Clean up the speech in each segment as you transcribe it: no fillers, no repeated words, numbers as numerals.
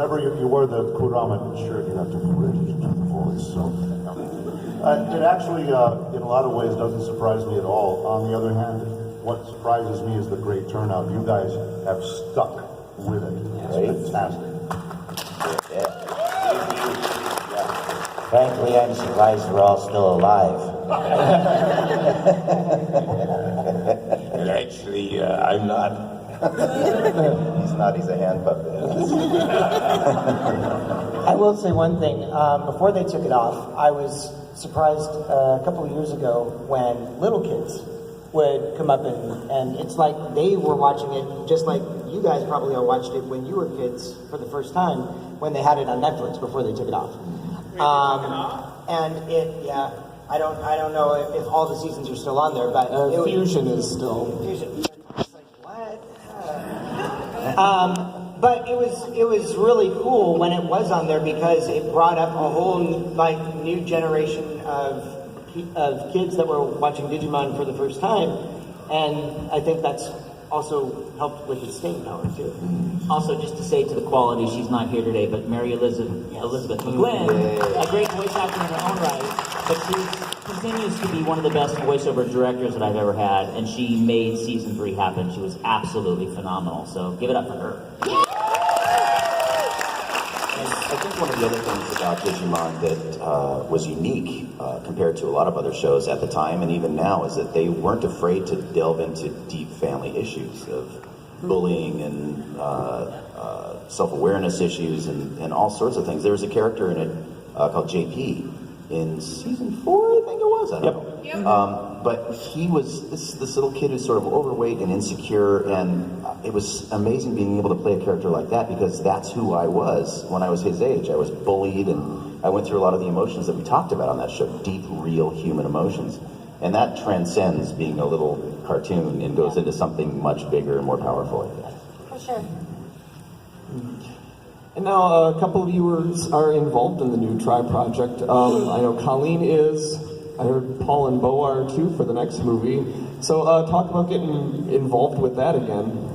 whenever you wear the Kurama shirt, you have to bridge the voice. So it actually, in a lot of ways, doesn't surprise me at all. On the other hand, what surprises me is the great turnout. You guys have stuck with it. It's fantastic. Yeah. Frankly, I'm surprised we're all still alive. And actually, I'm not. He's not, he's a hand puppet. I will say one thing. Before they took it off, I was surprised a couple of years ago when little kids would come up and it's like they were watching it just like you guys probably all watched it when you were kids for the first time when they had it on Netflix before they took it off. And I don't know if all the seasons are still on there, but Fusion is still. Fusion. It's like what? But it was really cool when it was on there because it brought up a whole new generation of kids that were watching Digimon for the first time, and I think that's also helped with its staying power too. Also, just to say to the quality, she's not here today, but Mary Elizabeth McGlynn, a great voice actor in her own right, but she continues to be one of the best voiceover directors that I've ever had, and she made season 3 happen. She was absolutely phenomenal, so give it up for her. I think one of the other things about Digimon that was unique compared to a lot of other shows at the time and even now is that they weren't afraid to delve into deep family issues of bullying and self-awareness issues and all sorts of things. There was a character in it called JP in season 4, I think it was. I don't know. But he was this little kid who's sort of overweight and insecure, and it was amazing being able to play a character like that because that's who I was when I was his age. I was bullied, and I went through a lot of the emotions that we talked about on that show, deep, real human emotions. And that transcends being a little cartoon and goes into something much bigger and more powerful, I think. For sure. And now a couple of viewers are involved in the new Try project. I know Colleen is. I heard Paul and Beau are too for the next movie. So talk about getting involved with that again.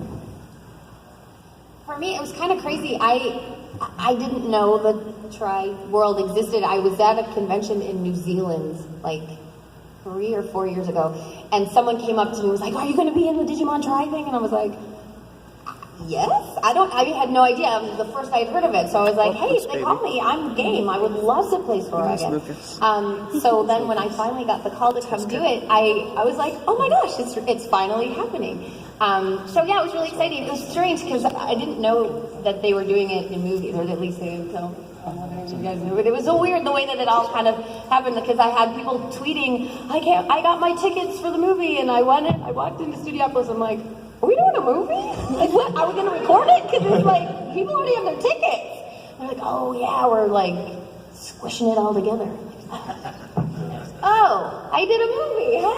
For me, it was kind of crazy. I didn't know the Try world existed. I was at a convention in New Zealand like 3 or 4 years ago, and someone came up to me and was like, "Are you going to be in the Digimon Try thing?" And I was like, yes. I had no idea. It was the first I had heard of it. So I was like, hey, if they call me, I'm game. I would love to play Sora again. So then when I finally got the call to come do it, I was like, oh my gosh, it's finally happening. So yeah, it was really exciting. It was strange because I didn't know that they were doing it in movies, or at least they didn't tell me. You guys knew it. It was so weird the way that it all kind of happened because I had people tweeting, I got my tickets for the movie and I won it. I walked into Studiopolis, I'm like, are we doing a movie? Like, what? Are we going to record it? Because it's like, people already have their tickets. They're like, oh yeah, we're like squishing it all together. Oh, I did a movie.